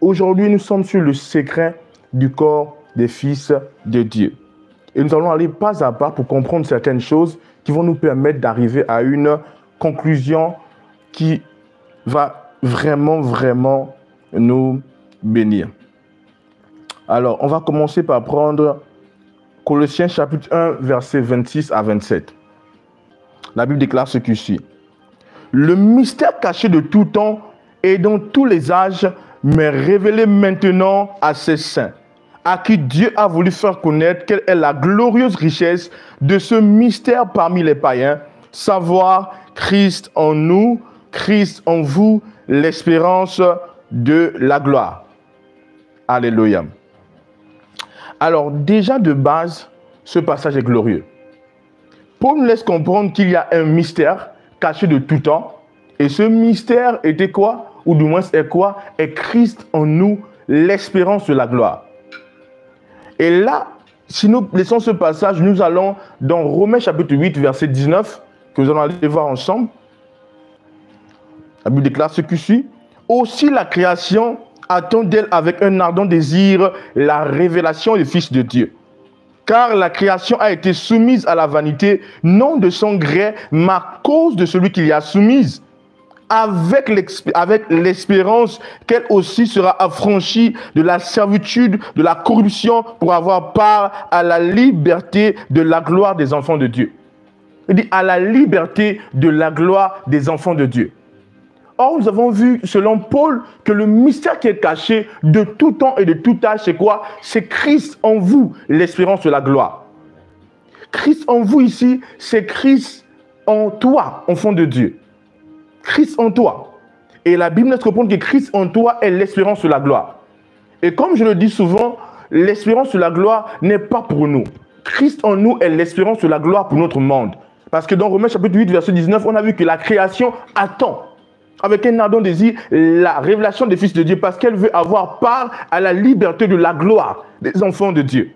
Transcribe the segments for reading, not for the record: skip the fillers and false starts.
aujourd'hui, nous sommes sur le secret du corps des fils de Dieu. Et nous allons aller pas à pas pour comprendre certaines choses qui vont nous permettre d'arriver à une conclusion qui va vraiment nous bénir. Alors, on va commencer par prendre Colossiens chapitre 1, versets 26 à 27. La Bible déclare ce qui suit. Le mystère caché de tout temps et dans tous les âges m'est révélé maintenant à ses saints, à qui Dieu a voulu faire connaître quelle est la glorieuse richesse de ce mystère parmi les païens, savoir Christ en nous, Christ en vous, l'espérance de la gloire. Alléluia. Alors déjà de base, ce passage est glorieux. Paul nous laisse comprendre qu'il y a un mystère caché de tout temps. Et ce mystère était quoi? Ou du moins est quoi? Est Christ en nous, l'espérance de la gloire. Et là, si nous laissons ce passage, nous allons dans Romains chapitre 8, verset 19, que nous allons aller voir ensemble. La Bible déclare ce qui suit. Aussi la création attend d'elle avec un ardent désir la révélation du Fils de Dieu. Car la création a été soumise à la vanité, non de son gré, mais à cause de celui qui l'y a soumise, avec l'espérance qu'elle aussi sera affranchie de la servitude, de la corruption, pour avoir part à la liberté de la gloire des enfants de Dieu. Il dit à la liberté de la gloire des enfants de Dieu. Or, nous avons vu, selon Paul, que le mystère qui est caché de tout temps et de tout âge, c'est quoi? C'est Christ en vous, l'espérance de la gloire. Christ en vous ici, c'est Christ en toi, enfant de Dieu. Christ en toi. Et la Bible nous répond que Christ en toi est l'espérance de la gloire. Et comme je le dis souvent, l'espérance de la gloire n'est pas pour nous. Christ en nous est l'espérance de la gloire pour notre monde. Parce que dans Romains chapitre 8, verset 19, on a vu que la création attend, avec un ardent désir, la révélation des fils de Dieu, parce qu'elle veut avoir part à la liberté de la gloire des enfants de Dieu.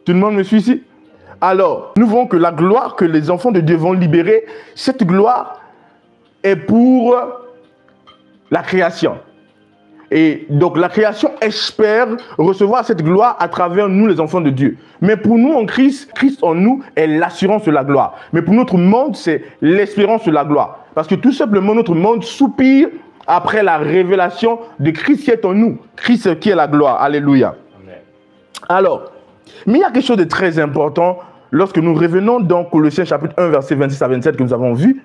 Tout le monde me suit ici? Alors, nous voyons que la gloire que les enfants de Dieu vont libérer, cette gloire est pour la création. Et donc la création espère recevoir cette gloire à travers nous les enfants de Dieu. Mais pour nous en Christ, Christ en nous est l'assurance de la gloire. Mais pour notre monde, c'est l'espérance de la gloire. Parce que tout simplement notre monde soupire après la révélation de Christ qui est en nous. Christ qui est la gloire. Alléluia. Amen. Alors, mais il y a quelque chose de très important lorsque nous revenons dans Colossiens chapitre 1, verset 26 à 27 que nous avons vu.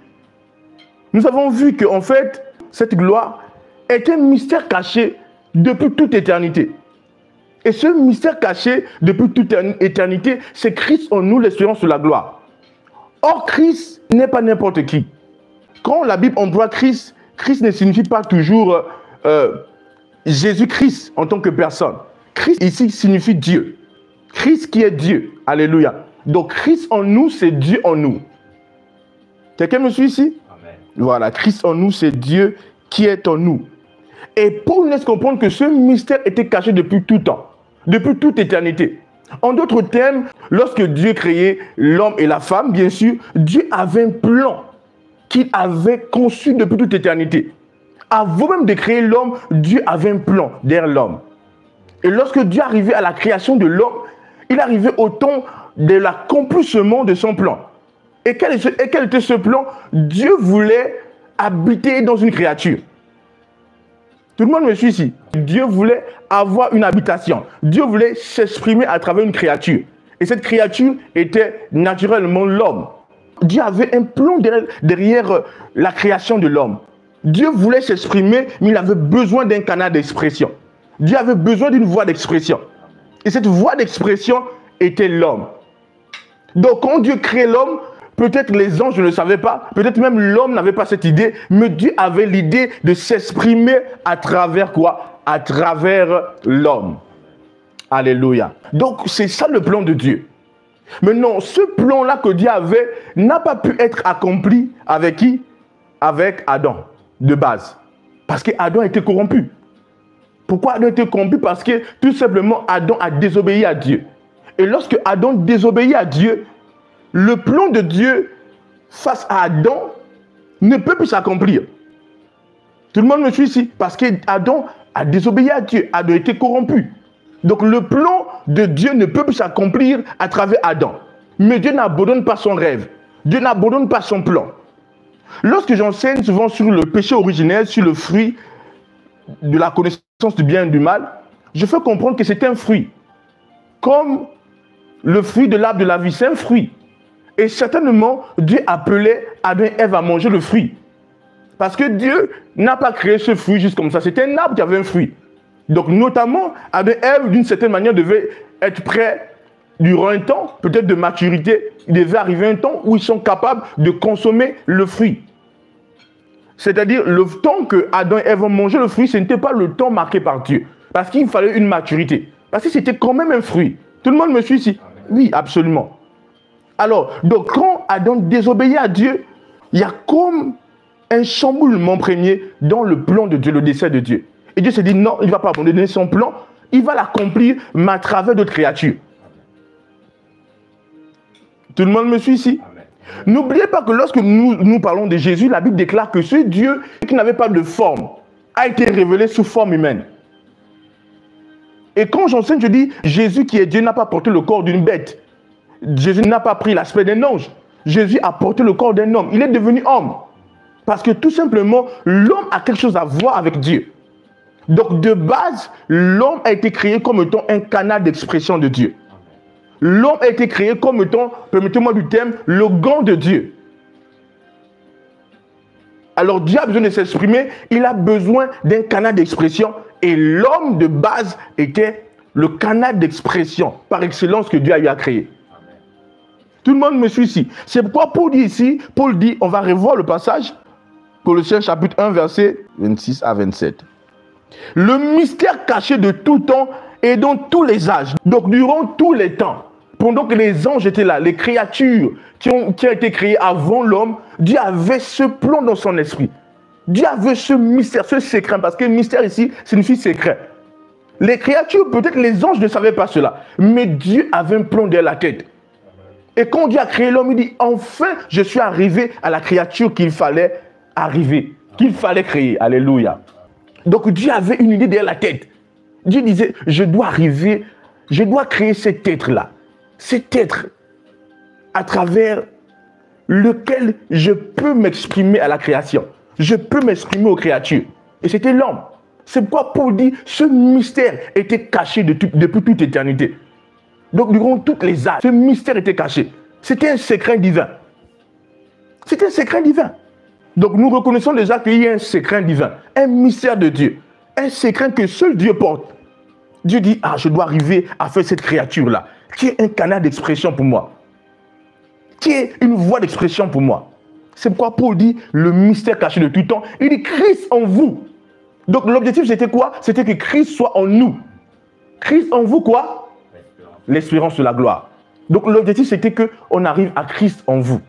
Nous avons vu qu'en fait, cette gloire est un mystère caché depuis toute éternité. Et ce mystère caché depuis toute éternité, c'est Christ en nous, l'espérance de la gloire. Or, Christ n'est pas n'importe qui. Quand la Bible emploie Christ, Christ ne signifie pas toujours Jésus-Christ en tant que personne. Christ ici signifie Dieu. Christ qui est Dieu. Alléluia. Donc, Christ en nous, c'est Dieu en nous. Quelqu'un me suit ici? Amen. Voilà, Christ en nous, c'est Dieu qui est en nous. Et Paul nous laisse comprendre que ce mystère était caché depuis tout temps, depuis toute éternité. En d'autres termes, lorsque Dieu créait l'homme et la femme, bien sûr, Dieu avait un plan qu'il avait conçu depuis toute éternité. Avant même de créer l'homme, Dieu avait un plan derrière l'homme. Et lorsque Dieu arrivait à la création de l'homme, il arrivait au temps de l'accomplissement de son plan. Et quel était ce plan? Dieu voulait habiter dans une créature. Tout le monde me suit ici. Dieu voulait avoir une habitation. Dieu voulait s'exprimer à travers une créature. Et cette créature était naturellement l'homme. Dieu avait un plan derrière la création de l'homme. Dieu voulait s'exprimer, mais il avait besoin d'un canal d'expression. Dieu avait besoin d'une voie d'expression. Et cette voie d'expression était l'homme. Donc quand Dieu crée l'homme, peut-être les anges ne le savaient pas, peut-être même l'homme n'avait pas cette idée, mais Dieu avait l'idée de s'exprimer à travers quoi? À travers l'homme. Alléluia. Donc c'est ça le plan de Dieu. Maintenant, ce plan-là que Dieu avait n'a pas pu être accompli avec qui? Avec Adam, de base. Parce qu'Adam était corrompu. Pourquoi Adam était corrompu? Parce que tout simplement, Adam a désobéi à Dieu. Et lorsque Adam désobéit à Dieu, le plan de Dieu face à Adam ne peut plus s'accomplir. Tout le monde me suit ici. Parce qu'Adam a désobéi à Dieu. Adam a été corrompu. Donc le plan de Dieu ne peut plus s'accomplir à travers Adam. Mais Dieu n'abandonne pas son rêve. Dieu n'abandonne pas son plan. Lorsque j'enseigne souvent sur le péché originel, sur le fruit de la connaissance du bien et du mal, je fais comprendre que c'est un fruit. Comme le fruit de l'arbre de la vie, c'est un fruit. Et certainement, Dieu appelait Adam et Ève à manger le fruit. Parce que Dieu n'a pas créé ce fruit juste comme ça. C'était un arbre qui avait un fruit. Donc, notamment, Adam et Ève, d'une certaine manière, devaient être prêts durant un temps, peut-être de maturité. Il devait arriver un temps où ils sont capables de consommer le fruit. C'est-à-dire, le temps que Adam et Ève ont mangé le fruit, ce n'était pas le temps marqué par Dieu. Parce qu'il fallait une maturité. Parce que c'était quand même un fruit. Tout le monde me suit ici? Oui, absolument. Alors, donc, quand Adam désobéit à Dieu, il y a comme un chamboulement premier dans le plan de Dieu, le dessein de Dieu. Et Dieu s'est dit, non, il ne va pas abandonner son plan, il va l'accomplir, mais à travers d'autres créatures. Tout le monde me suit ici? N'oubliez pas que lorsque nous parlons de Jésus, la Bible déclare que ce Dieu qui n'avait pas de forme a été révélé sous forme humaine. Et quand j'enseigne, je dis, Jésus qui est Dieu n'a pas porté le corps d'une bête. Jésus n'a pas pris l'aspect d'un ange. Jésus a porté le corps d'un homme. Il est devenu homme. Parce que tout simplement, l'homme a quelque chose à voir avec Dieu. Donc de base, l'homme a été créé comme étant un canal d'expression de Dieu. L'homme a été créé comme étant, permettez-moi du terme, le gant de Dieu. Alors Dieu a besoin de s'exprimer, il a besoin d'un canal d'expression. Et l'homme de base était le canal d'expression par excellence que Dieu a eu à créer. Tout le monde me suit ici. C'est pourquoi Paul dit ici, Paul dit, on va revoir le passage, Colossiens chapitre 1, verset 26 à 27. Le mystère caché de tout temps et dans tous les âges, donc durant tous les temps, pendant que les anges étaient là, les créatures qui ont été créées avant l'homme, Dieu avait ce plan dans son esprit. Dieu avait ce mystère, ce secret, parce que mystère ici signifie secret. Les créatures, peut-être les anges ne savaient pas cela, mais Dieu avait un plan derrière la tête. Et quand Dieu a créé l'homme, il dit, enfin, je suis arrivé à la créature qu'il fallait arriver, qu'il fallait créer. Alléluia. Donc Dieu avait une idée derrière la tête. Dieu disait, je dois arriver, je dois créer cet être-là. Cet être à travers lequel je peux m'exprimer à la création. Je peux m'exprimer aux créatures. Et c'était l'homme. C'est pourquoi Paul dit, ce mystère était caché depuis toute éternité. Donc durant toutes les âges, ce mystère était caché. C'était un secret divin. C'était un secret divin. Donc nous reconnaissons déjà qu'il y a un secret divin, un mystère de Dieu, un secret que seul Dieu porte. Dieu dit, ah, je dois arriver à faire cette créature-là, qui est un canal d'expression pour moi, qui est une voie d'expression pour moi. C'est pourquoi Paul dit, le mystère caché de tout temps, il dit, Christ en vous. Donc l'objectif c'était quoi? C'était que Christ soit en nous. Christ en vous quoi? L'espérance de la gloire. Donc l'objectif c'était qu'on arrive à Christ en vous.